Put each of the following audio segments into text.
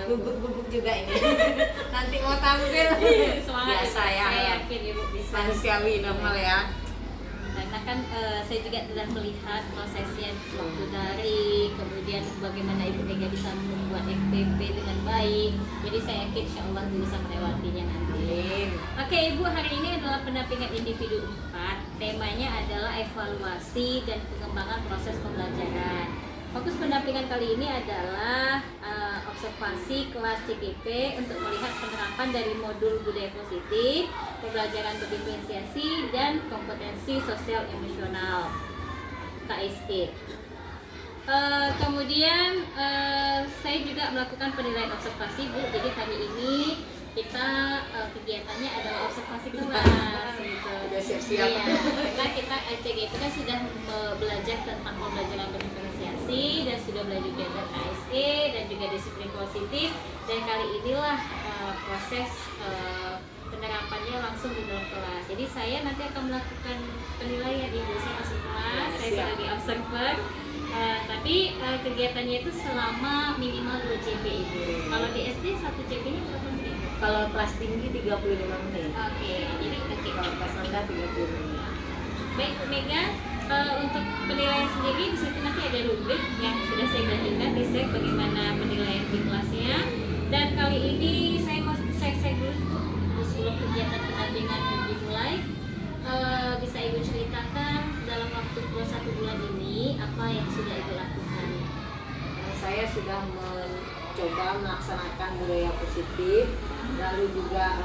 gugup-gugup juga ini. Nanti mau tampil. Semangat. Biasa ya. Saya yakin Ibu bisa. Manusiawi normal ya. Karena kan saya juga telah melihat prosesnya waktu dari kemudian bagaimana Ibu Mega bisa membuat FPP dengan baik. Jadi saya yakin insya Allah bisa melewatinya nanti. Oke Ibu, hari ini adalah pendampingan individu 4. Temanya adalah evaluasi dan pengembangan proses pembelajaran. Fokus pendampingan kali ini adalah observasi kelas CGP untuk melihat penerapan dari modul budaya positif, pembelajaran berdiferensiasi, dan kompetensi sosial emosional KSE. Kemudian saya juga melakukan penilaian observasi Bu. Jadi hari ini kita kegiatannya adalah observasi kelas gitu. Udah siap-siap. Iya, karena kita CGP kan sudah belajar tentang pembelajaran berdiferensiasi dan sudah belajar juga KSE dan juga disiplin positif, dan kali inilah proses penerapannya langsung di dalam kelas. Jadi saya nanti akan melakukan penilaian Ibu, saya masuk kelas, saya sebagai observer. Tapi kegiatannya itu selama minimal 2 CP Ibu. Kalau di SD 1 CP-nya berapa menit? Kalau kelas tinggi 35 menit. Oke, jadi Kalau kelas rendah 30 menit. Baik Mega, untuk penilaian sendiri di situ nanti ada rubrik yang sudah saya bagikan di set bagaimana penilaian di kelasnya. Dan kali ini saya mau cek dulu sebelum kegiatan pendampingan dimulai. Bisa Ibu ceritakan dalam waktu 1 bulan ini apa yang sudah Ibu lakukan? Saya sudah mencoba melaksanakan budaya positif, lalu juga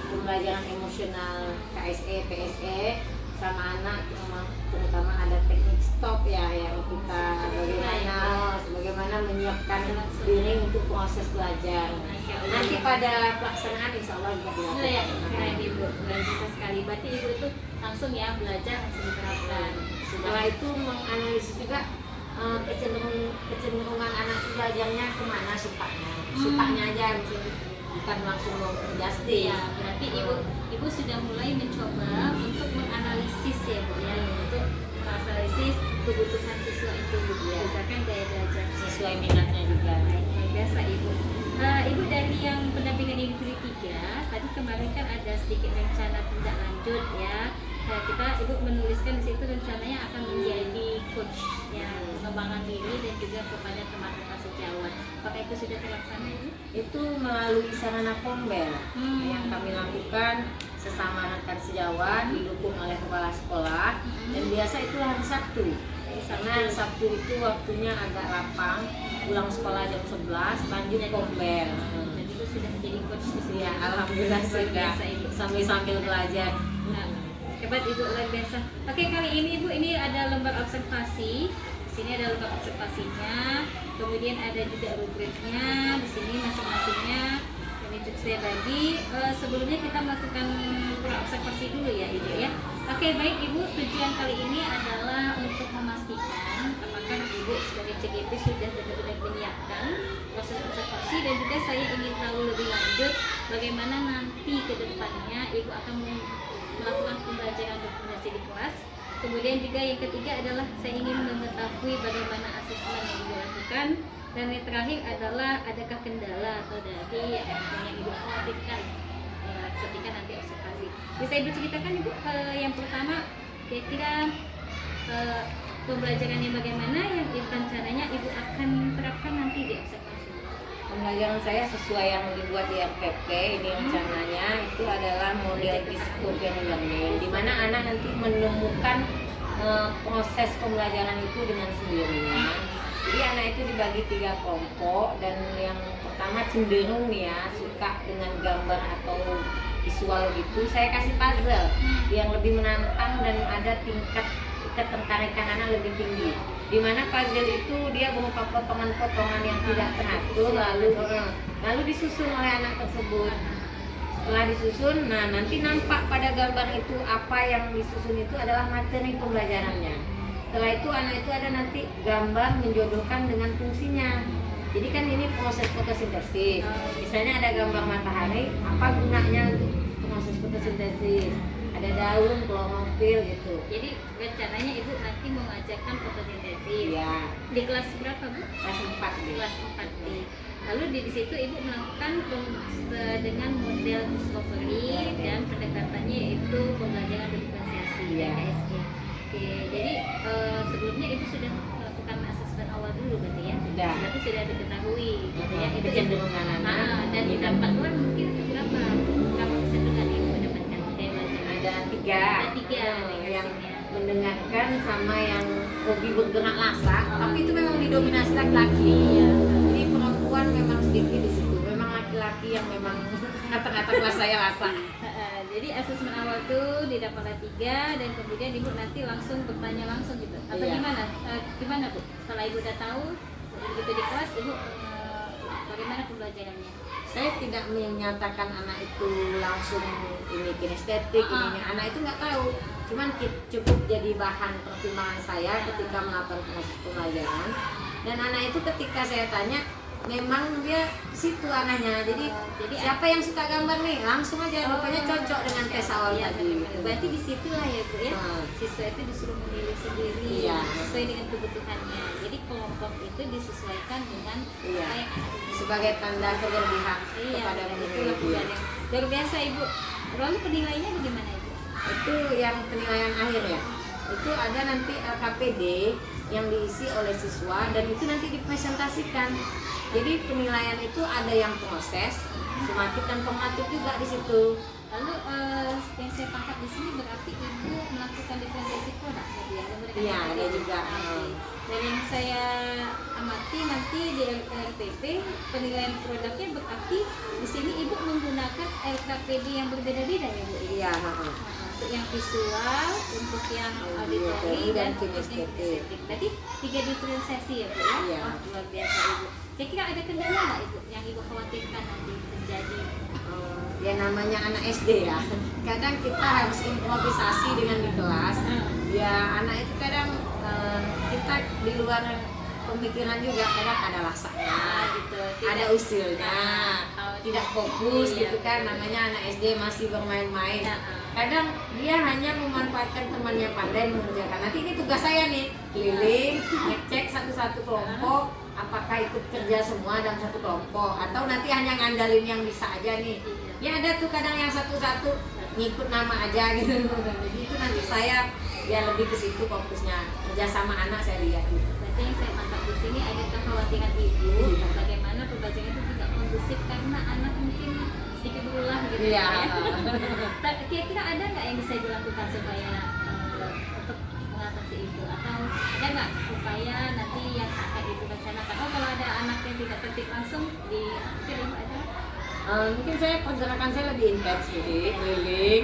pembelajaran emosional KSE, PSE sama anak, terutama ada teknik stop ya yang kita bagaimana menyiapkan diri untuk proses belajar. Nanti pada pelaksanaan insya Allah juga Ya, dilakukan. keren Ibu, luar biasa sekali. Berarti Ibu itu langsung ya belajar langsung diterapkan. Setelah itu menganalisis juga kecenderungan anak itu belajarnya kemana sukanya aja, bukan langsung mau adjusting. Ya, berarti Ibu sudah mulai mencoba untuk menganalisis ya Bu ya, untuk menganalisis kebutuhan siswa itu Bu ya, misalkan gaya belajar Sesuai minatnya juga. Luar biasa Ibu. Ibu dari yang pendampingan individu 3, tadi kemarin kan ada sedikit rencana tindak lanjut ya. Ibu menuliskan di situ rencananya akan menjadi coach ya, pengembangan diri dan juga kepada teman-teman sejawat. Apakah itu sudah terlaksana Ibu? Itu melalui sarana Pombel yang kami lakukan sesama rekan sejawat, didukung oleh kepala sekolah, dan biasa itu hari Sabtu. Karena Sabtu itu waktunya agak lapang, pulang sekolah jam 11, lanjut Pombel. Jadi Ibu sudah menjadi coach di sini. Ya, alhamdulillah sudah sambil belajar. Nah, hebat Ibu, luar biasa. Oke, kali ini Ibu ini ada lembar observasi. Di sini ada lembar observasinya. Kemudian ada juga rubriknya. Di sini masing-masingnya. Ini juga saya bagi. Sebelumnya kita melakukan observasi dulu ya Ibu ya. Oke, baik Ibu. Tujuan kali ini adalah untuk memastikan apakah Ibu sebagai CGP sudah benar-benar menyiapkan proses observasi, dan juga saya ingin tahu lebih lanjut bagaimana nanti ke depannya Ibu akan melakukan pembelajaran dokumentasi di kelas. Kemudian juga yang ketiga adalah saya ingin mengetahui bagaimana asesmen yang dilakukan, dan yang terakhir adalah adakah kendala atau dari yang Ibu khawatirkan ketika nanti observasi. Bisa Ibu ceritakan Ibu, yang pertama kira-kira pembelajarannya bagaimana yang rencananya Ibu akan terapkan nanti di observasi? Pembelajaran saya sesuai yang dibuat di RPP ini rencananya itu adalah model discovery learning, di mana anak nanti menemukan proses pembelajaran itu dengan sendirinya. Jadi anak itu dibagi 3 kelompok, dan yang pertama cenderung ya suka dengan gambar atau visual gitu. Saya kasih puzzle yang lebih menantang dan ada tingkat ketertarikan anak lebih tinggi, di mana puzzle itu dia berupa potongan-potongan yang tidak teratur lalu disusun oleh anak tersebut. Setelah disusun, nah nanti nampak pada gambar itu apa yang disusun itu adalah materi pembelajarannya. Setelah itu anak itu ada nanti gambar menjodohkan dengan fungsinya. Jadi kan ini proses fotosintesis. Misalnya ada gambar matahari, apa gunanya untuk proses fotosintesis? ada daun, klorofil gitu. Jadi rencananya ibu nanti mau ngajarkan fotosintesis. Iya. Di kelas berapa bu? Kelas 4 nih. Kelas 4 D. Lalu di situ ibu melakukan dengan model discovery dan pendekatannya itu pembelajaran diferensiasi Iya. KSG. Oke, jadi sebelumnya ibu sudah melakukan asesmen awal dulu berarti ya? Sudah. Berarti sudah diketahui gitu ya. Itu kecenderungan anak. dan di dampak luar mungkin berapa kecenderungan ibu mendapatkan kayak belajar? Ada 3. Ada 3 yang mendengarkan sama yang hobi bergerak lasak, tapi itu memang didominasi laki-laki. Iya. Jadi perempuan memang sedikit di situ. Memang laki-laki yang memang ngata-ngata kelas saya lasak. Jadi asesmen awal tuh didapatlah 3 dan kemudian ibu nanti langsung bertanya langsung gitu atau Iya. gimana bu? Setelah ibu udah tahu begitu di kelas ibu bagaimana pembelajarannya? Saya tidak menyatakan anak itu langsung ini kinestetik, ini anak itu nggak tahu. Cuman cukup jadi bahan pertimbangan saya ketika melakukan proses pembelajaran. Dan anak itu ketika saya tanya, memang dia situ anaknya. Jadi siapa yang suka gambar nih? Langsung aja, rupanya cocok dengan tes awal Iya, tadi. berarti disitulah ya bu ya. Nah. Siswa itu disuruh memilih sendiri Iya. sesuai dengan kebutuhannya. Jadi kelompok itu disesuaikan dengan Iya. apa yang ada di Sebagai tanda keberpihakan Iya, kepada dan murid itulah dia. yang luar biasa ibu. Lalu penilaiannya bagaimana ibu? Itu yang penilaian akhir ya. Itu ada nanti LKPD yang diisi oleh siswa dan itu nanti dipresentasikan. Jadi penilaian itu ada yang proses, sumatif dan formatif juga di situ. Lalu yang saya tangkap di sini berarti ibu melakukan diferensiasi produk tadi ya? Iya, ada juga. Dan yang saya amati nanti di RPP penilaian produknya berarti di sini ibu menggunakan LKPD yang berbeda-beda ya bu? Iya. Untuk yang visual, untuk yang Auditori auditory dan dan untuk yang kinestetik. kinestetik. Berarti 3 diferensiasi ya bu ya? Iya. Oh, luar biasa ibu. Kira-kira ada kendala nggak ibu yang ibu khawatirkan nanti terjadi? Ya namanya anak SD ya. Kadang kita harus improvisasi dengan di kelas. Ya anak itu kadang kita di luar pemikiran juga kadang ada lasaknya, Gitu. ada usilnya, tidak fokus Iya, gitu kan. betul. Namanya anak SD masih bermain-main. Ya, Kadang dia hanya memanfaatkan temannya pandai mengerjakan. Nanti ini tugas saya nih, keliling, ngecek satu-satu kelompok, apakah ikut kerja semua dalam satu kelompok, atau nanti hanya ngandalin yang bisa aja nih. Ya ada tuh kadang yang satu-satu ngikut nama aja gitu. Jadi itu nanti saya ya lebih ke situ fokusnya, kerja sama anak saya lihat gitu. Berarti yang saya tangkap di sini ada kekhawatiran ibu Iya. bagaimana pembelajaran itu tidak kondusif karena anak mungkin sedikit berulah gitu Iya. ya. Kira-kira ada nggak yang bisa dilakukan supaya untuk mengatasi itu atau ada nggak upaya nanti yang akan ibu rencanakan? Oh kalau ada anak yang tidak tertib langsung di ibu ada? Mungkin saya pergerakan saya lebih intens jadi keliling,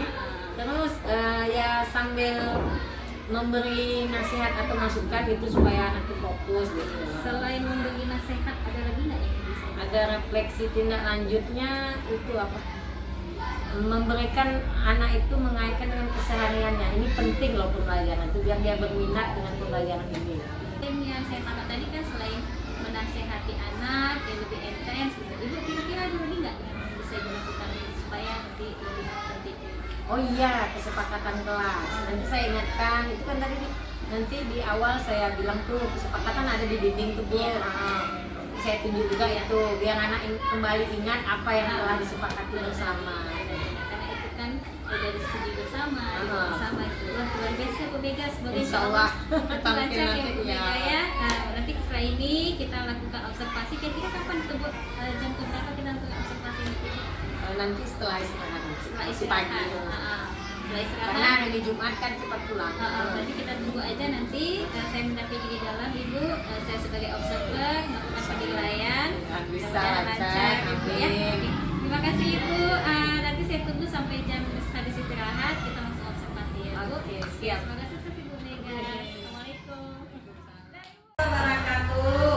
terus ya sambil memberi nasihat atau masukan gitu supaya anak itu fokus gitu. Selain memberi nasihat ada lagi nggak yang bisa? Ada refleksi tindak lanjutnya itu apa? Memberikan anak itu mengaitkan dengan kesehariannya. Ini penting loh pembelajaran itu biar dia berminat dengan pembelajaran ini. Yang saya tangkap tadi kan selain menasehati anak yang lebih intens gitu. Ibu kira-kira ada lagi nggak yang bisa dilakukan supaya nanti lebih tertib? Oh iya, kesepakatan kelas. Nanti saya ingatkan, itu kan tadi nanti di awal saya bilang tuh kesepakatan ada di dinding tuh Bu. Iya. Saya tunjuk juga itu biar anak kembali ingat apa yang telah disepakati bersama. Karena itu kan udah disetujui bersama, Ah. bersama itu. Wah luar biasa Bu Mega, semoga Insya Allah nanti lancar ya Bu nanti, Mega ya. Nah, nanti setelah ini kita lakukan observasi. Kira-kira kapan tuh Bu? Jam berapa kita lakukan observasi itu? Nanti setelah istirahat. Setelah Masih istirahat. pagi. Setelah istirahat. Karena hari Jumat kan cepat pulang. Berarti kita tunggu aja nanti saya mendampingi di dalam Ibu, saya sebagai observer melakukan penilaian. Bisa Mudah-mudahan lancar, Ibu ya. amin. Terima kasih Ibu. Nanti saya tunggu sampai jam habis istirahat kita langsung observasi ya Bu. Oke, siap. Terima kasih Ibu Mega. Assalamualaikum. Wabarakatuh.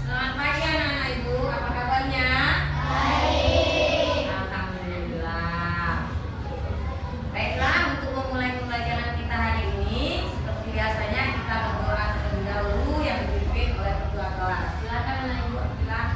Selamat pagi anak-anak Ibu, apa kabarnya? Baik. Alhamdulillah. Baiklah, untuk memulai pembelajaran kita hari ini, seperti biasanya kita berdoa terlebih dahulu yang dipimpin oleh ketua kelas. Silakan anak Ibu, silakan.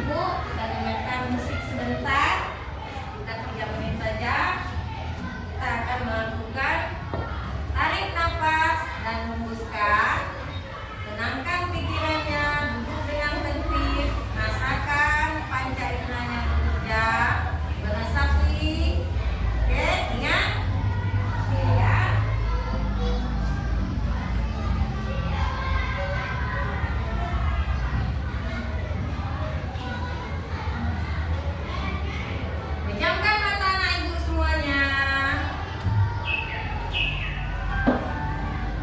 Ibu, kita dengarkan musik sebentar. Kita 3 menit saja. Kita akan melakukan tarik nafas dan hembuskan. Tenangkan pikirannya, duduk dengan tertib, rasakan panca inderanya bekerja, meresapi. Oke, ingat? Oke ya. Pejamkan mata anak ibu semuanya.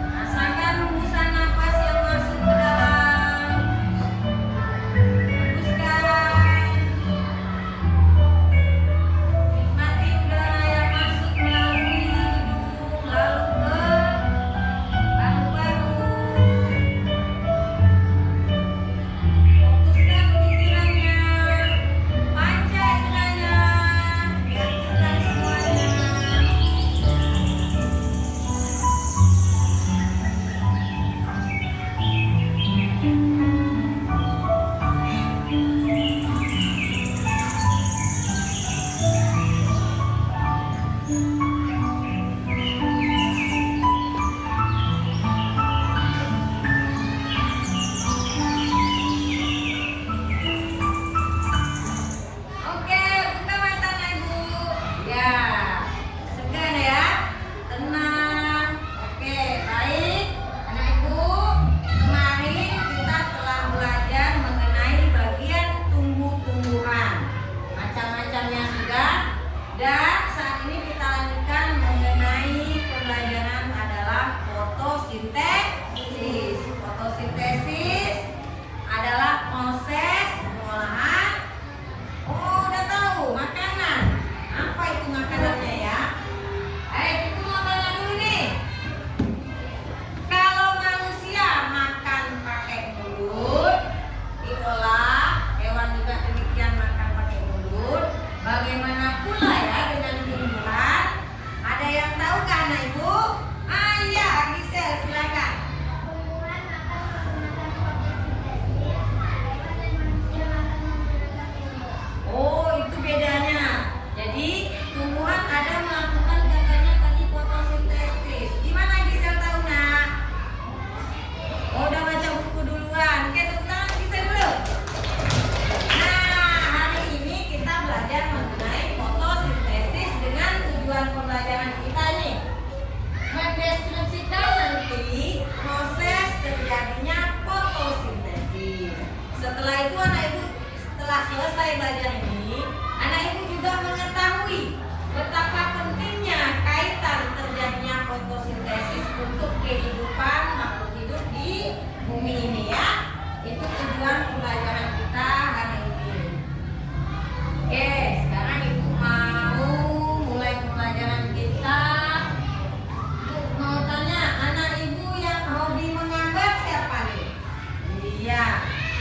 Rasakan hembusan nafas yang masuk ke dalam. Hembuskan. Nikmati udara yang masuk melalui hidung lalu ke paru-paru. Fokuskan pikirannya, panca inderanya, yakinkan semuanya. Oke, buka mata anak ibu. Ya, segan ya, tenang. Oke, baik. Anak ibu, kemarin kita telah belajar mengenai bagian tumbuh-tumbuhan. Macam-macamnya sudah. Dan saat ini kita lanjutkan mengenai pembelajaran adalah fotosintesis. Fotosintesis adalah proses pengolahan. Oh, udah tahu makanan. Apa itu makanannya ya? Kita mau tanya dulu nih. Kalau manusia makan pakai mulut, diolah, hewan juga demikian makan pakai mulut. Bagaimana pula ya dengan tumbuhan? Ada yang tahu kan anak ibu? Iya, Gisel silakan. Oh, itu bedanya. Jadi tumbuhan ada melakukan gerakannya tadi fotosintesis. Gimana Gisel tahu nak? Oh, udah baca buku duluan. Oke, tepuk tangan Gisel dulu. Nah, hari ini kita belajar mengenai fotosintesis dengan tujuan pembelajaran kita nih. Mendeskripsikan nanti proses terjadinya fotosintesis. Setelah itu anak ibu setelah selesai belajar ini, anak ibu juga mengetahui betapa pentingnya kaitan terjadinya fotosintesis untuk kehidupan makhluk hidup di bumi ini ya. Itu tujuan pembelajaran kita hari ini. Oke, sekarang ibu mau mulai pembelajaran kita. Ibu mau tanya, anak ibu yang hobi menggambar siapa nih? Iya.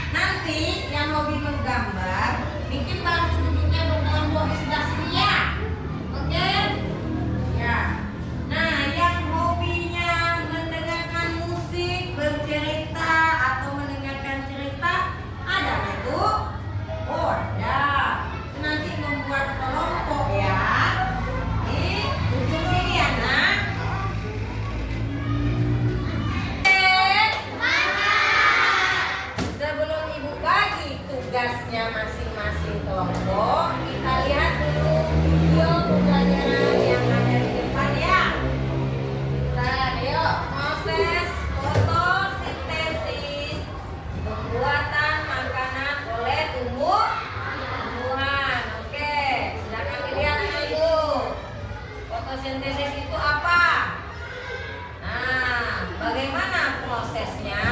Nanti yang hobi menggambar, bikin bangku duduknya berkelompok di sebelah sini ya. Oke? Ya. Nah, yang hobinya mendengarkan musik, bercerita atau mendengarkan cerita, ada nggak itu? Oh, ada. Nanti membuat kelompok ya. Di ujung sini ya, nak. Sebelum ibu bagi tugasnya masing-masing kelompok, kita lihat dulu video pembelajaran yang ada di depan ya. Bentar, yuk. Proses fotosintesis, pembuatan makanan oleh tumbuhan. Oke, silakan dilihat anak ibu. Fotosintesis itu apa? Nah, bagaimana prosesnya?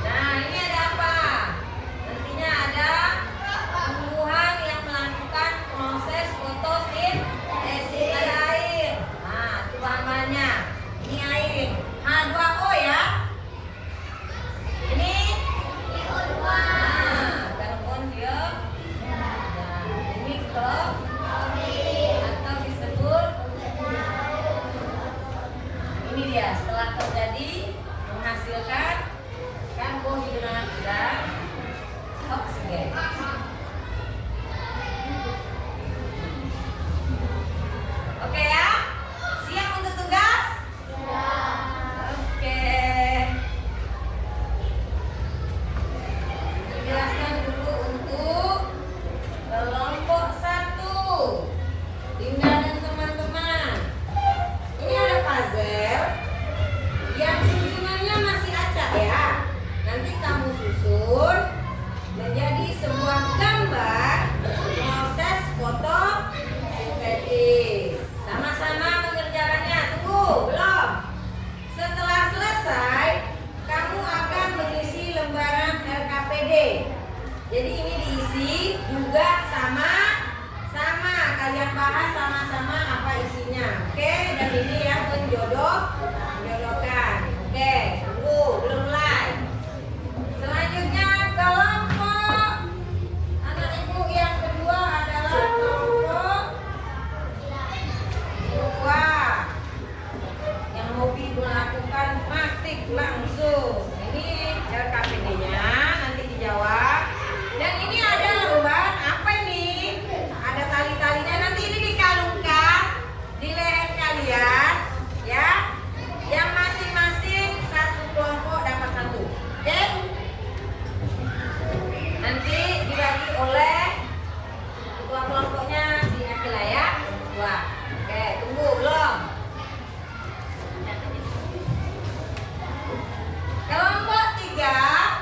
Nah, ini ada ya setelah terjadi menghasilkan karbohidrat dan oksigen. Oke ya, siap untuk tugas? Oke. Jelaskan dulu untuk kelompok 1. Dinda dan teman-teman. Ini ada puzzle yang susunannya masih acak ya. Nanti kamu susun menjadi sebuah gambar proses fotosintesis. Sama-sama mengerjakannya. Tunggu, belum. Setelah selesai, kamu akan mengisi lembaran LKPD. Jadi ini diisi juga sama kalian bahas sama-sama apa isinya. Oke, dan ini yang menjodohkan. Oke, tunggu, belum mulai. Selanjutnya kelompok anak ibu yang kedua adalah kelompok 2 yang hobi melakukan praktik langsung. Ini LKPD-nya nanti dijawab. Dan ini ada lembar apa ini? Ada tali-talinya. Nanti ini dikalungkan di leher kalian, ya. Yang masing-masing satu kelompok dapat 1. Oke? Nanti dibagi oleh ketua kelompoknya si Akila ya. 2. Oke, tunggu belum? Kelompok 3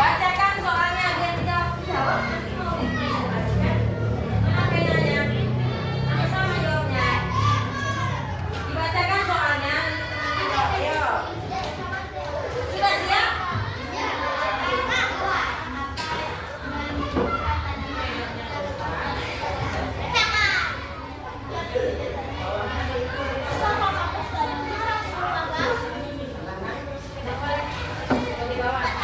Bacakan soalnya biar tidak jawab nanti mau mana penanya? Sama-sama jawabnya. Dibacakan soalnya nanti temannya jawab. Ayo. Sudah siap? Di bawah.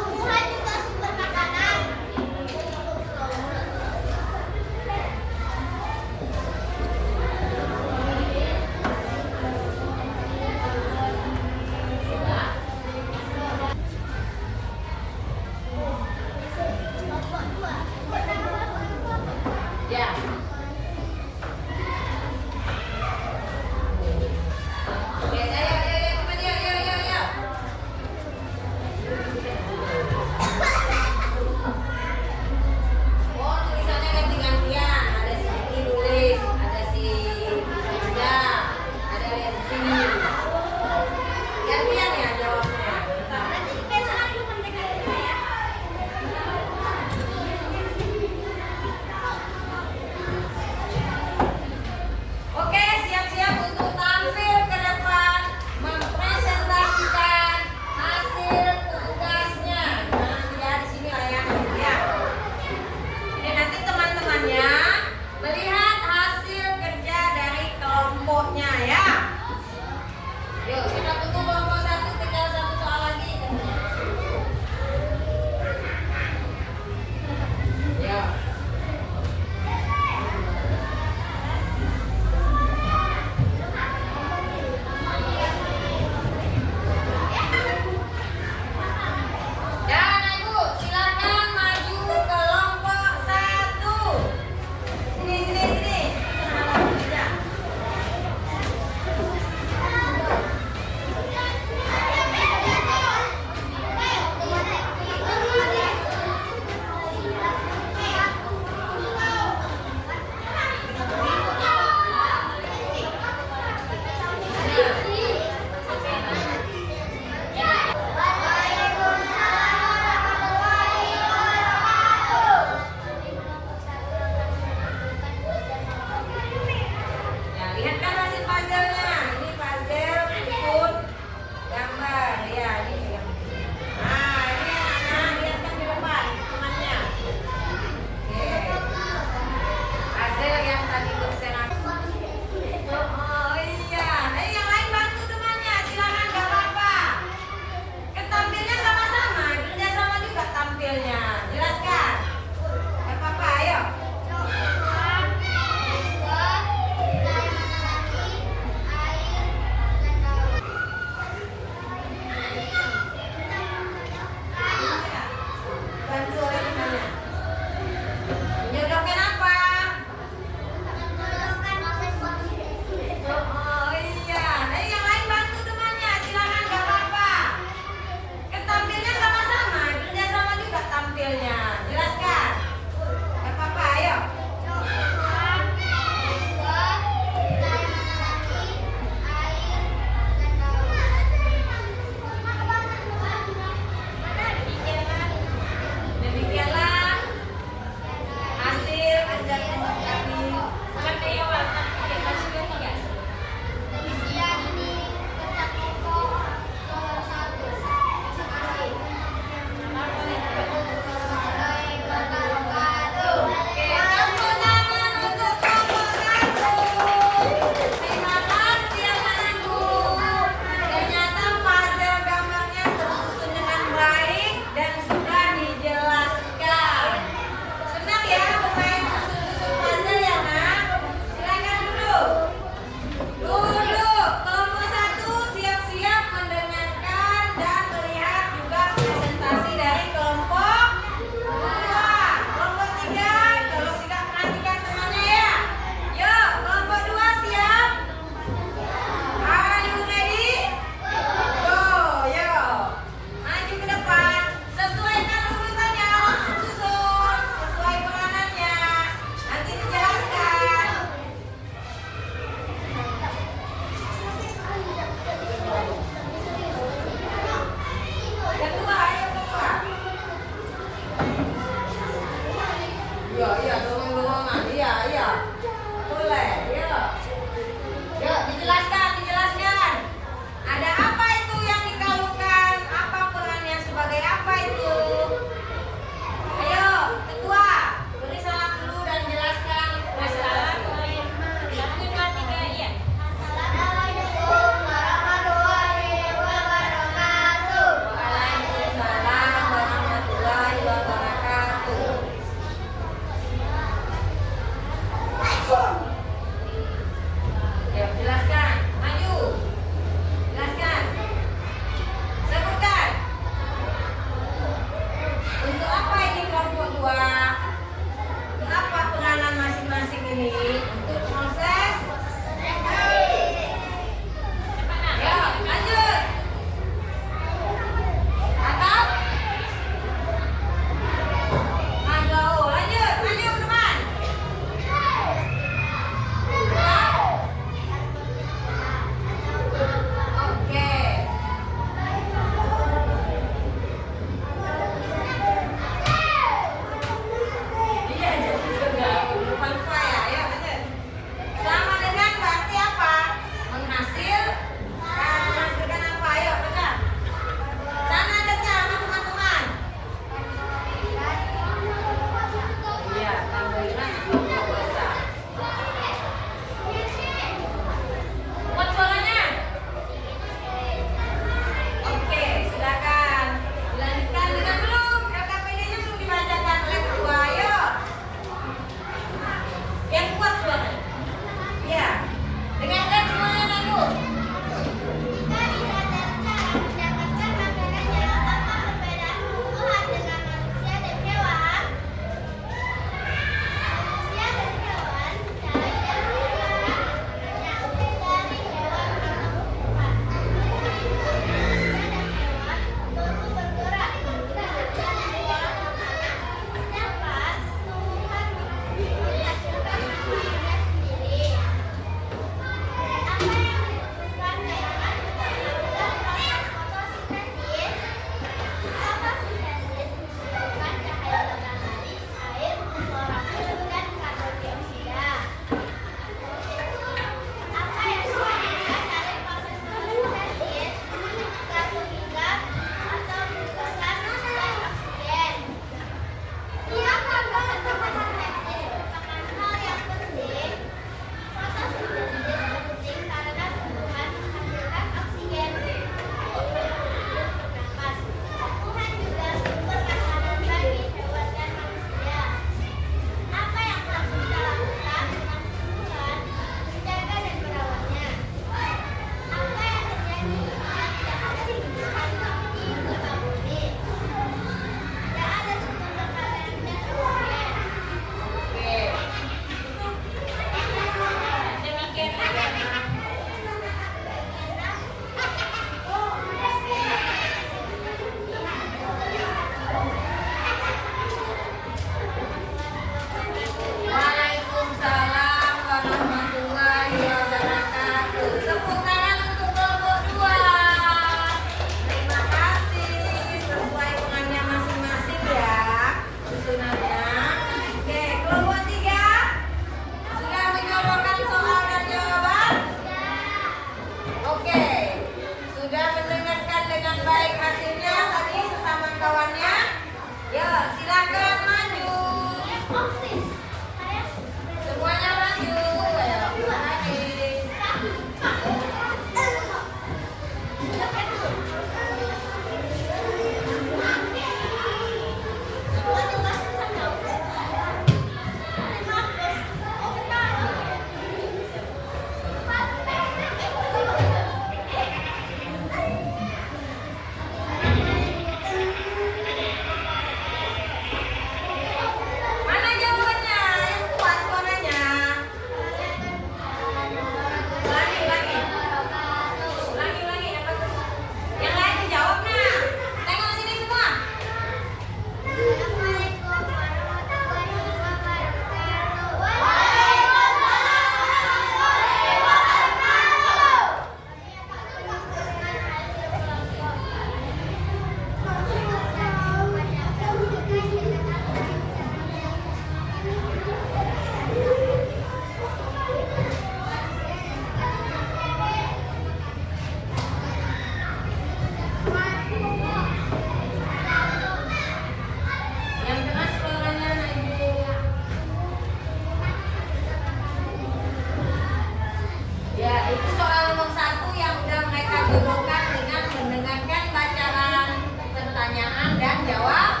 dudukkan dengan mendengarkan bacaan pertanyaan dan jawaban.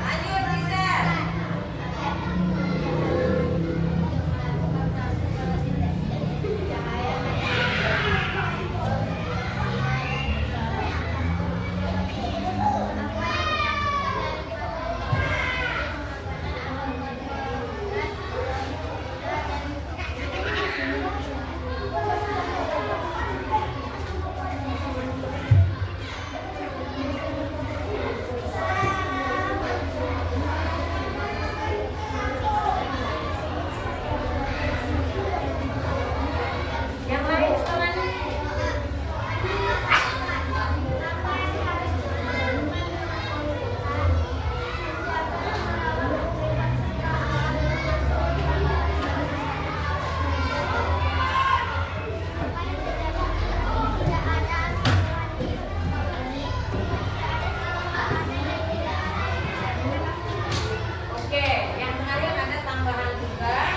Lanjut, Rizal. Yang lain sekarang. Oke, yang kalian ada tambahan tugas.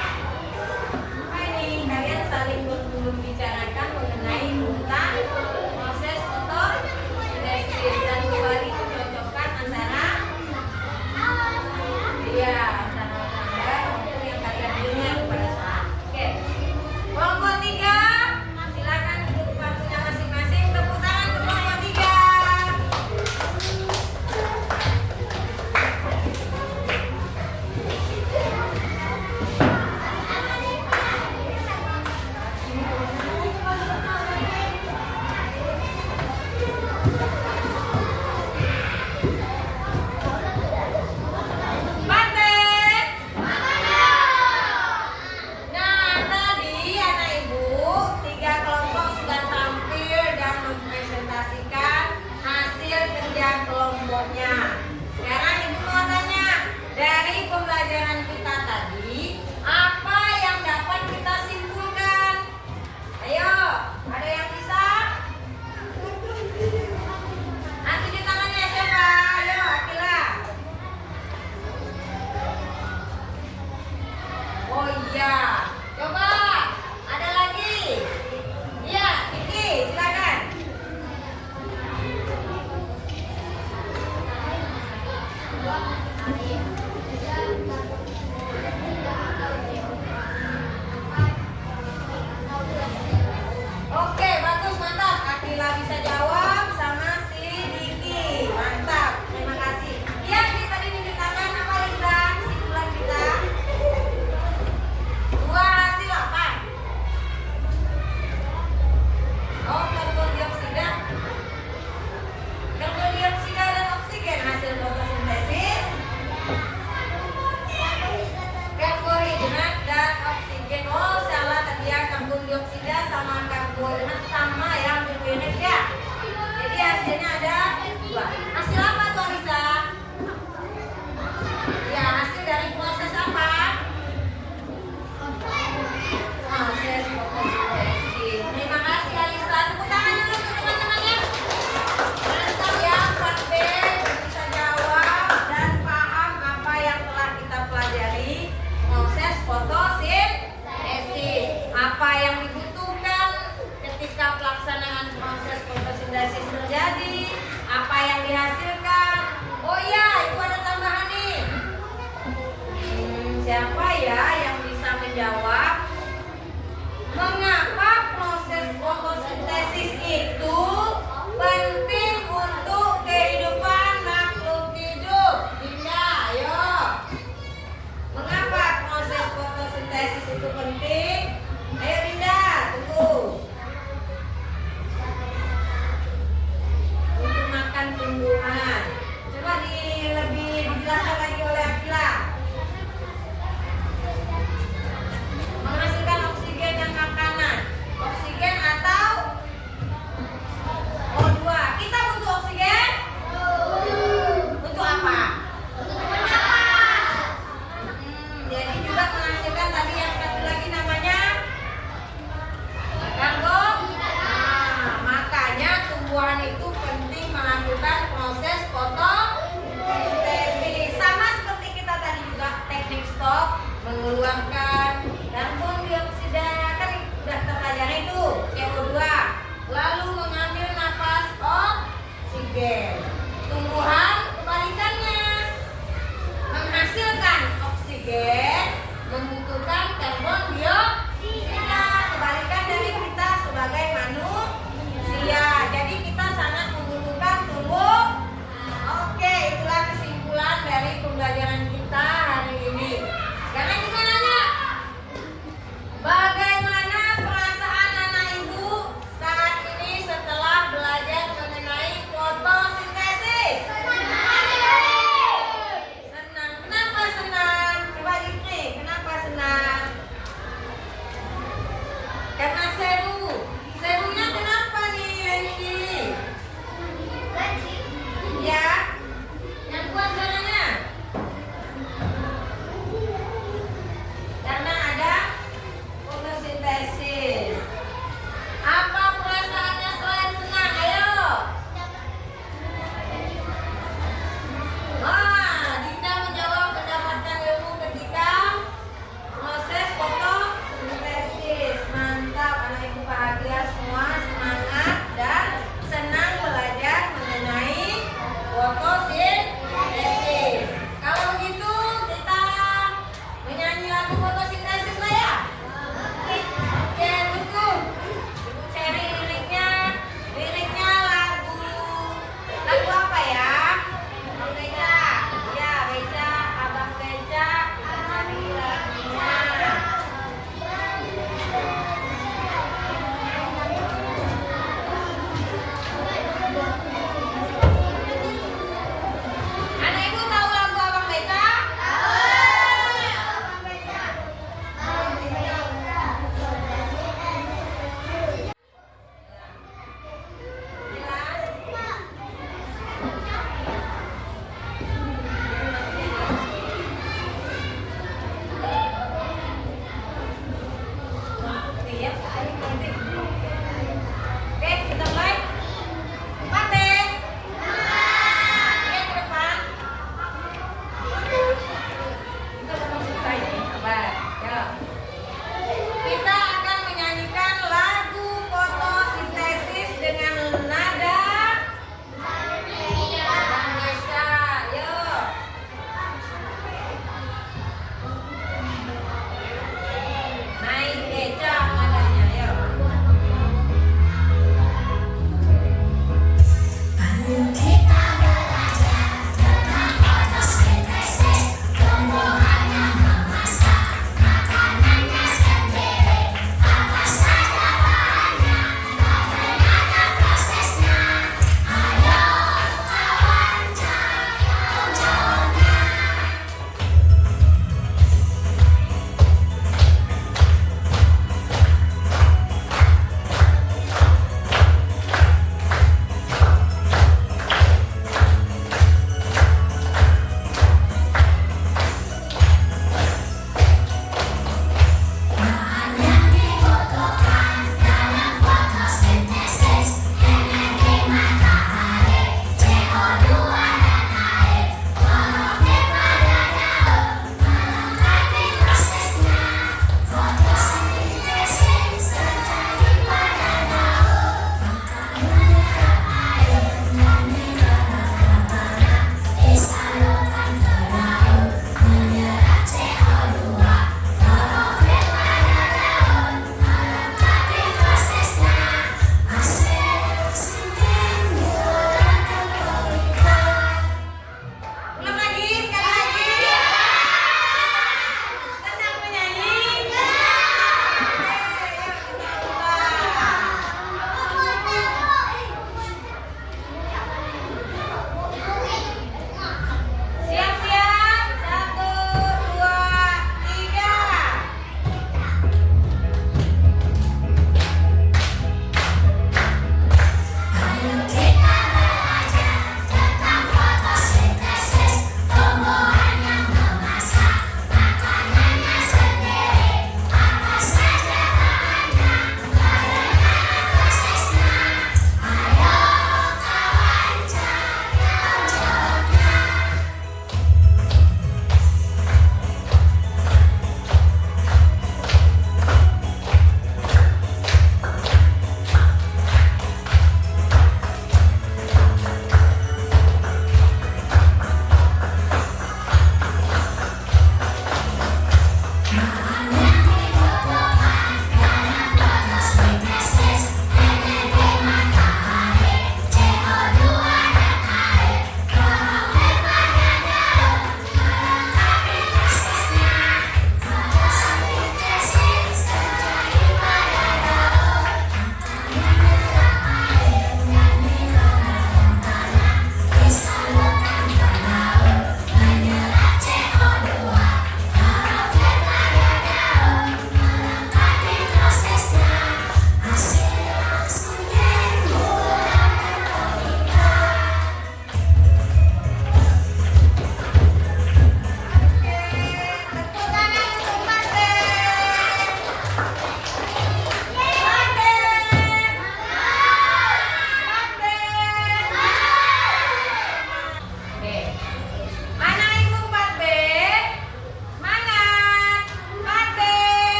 Apa ini? Kalian saling membicarakan mengenai tentang proses fotosintesis dan kembali mencocokkan antara tanda untuk yang kalian dengar pada saat. Oke, kelompok 3, silakan duduk waktunya masing-masing. Tepuk tangan untuk kelompok 3. Paten. Nah, tadi anak ibu 3 kelompok sudah tampil dan mempresentasikan hasil kerja kelompoknya. Sekarang ibu mau tanya, dari pembelajaran kita tadi, apa yang dapat kita simpulkan? Ayo, ada yang bisa? Angkat tangannya siapa? Ayo, Akila. Oh iya, coba ada lagi. Iya, Kiki, silakan. Oke, bagus, mantap. Akila bisa jawab sama si Diki. Mantap, terima kasih. Iya, Kiki tadi tunjuk tangan apa Lisa? Kesimpulan kita. 2 hasil apa? Oh, karbon dioksida. Karbon dioksida dan oksigen hasil fotosintesis. Karbohidrat dan oksigen. Oh, salah tadi ya, karbon dioksida sama karbohidrat sama ya, mirip ya. Jadi hasilnya ada 2. Hasil apa tuh, Lisa? Ya, hasil dari proses apa? Proses fotosintesis. Terima kasih Alisa. Tepuk tangan dulu untuk teman-temannya. Mantap ya, 4B bisa jawab dan paham apa yang telah kita pelajari. Proses fotosintesis. Apa yang dibutuhkan ketika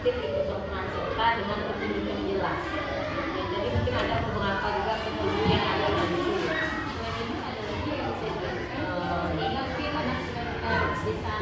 ketik itu peran serta dengan petunjuk yang jelas. Ya, jadi mungkin ada beberapa juga petunjuk yang ada di sini. Selain itu ada lagi yang bisa dibantu. Ini Mungkin anak bisa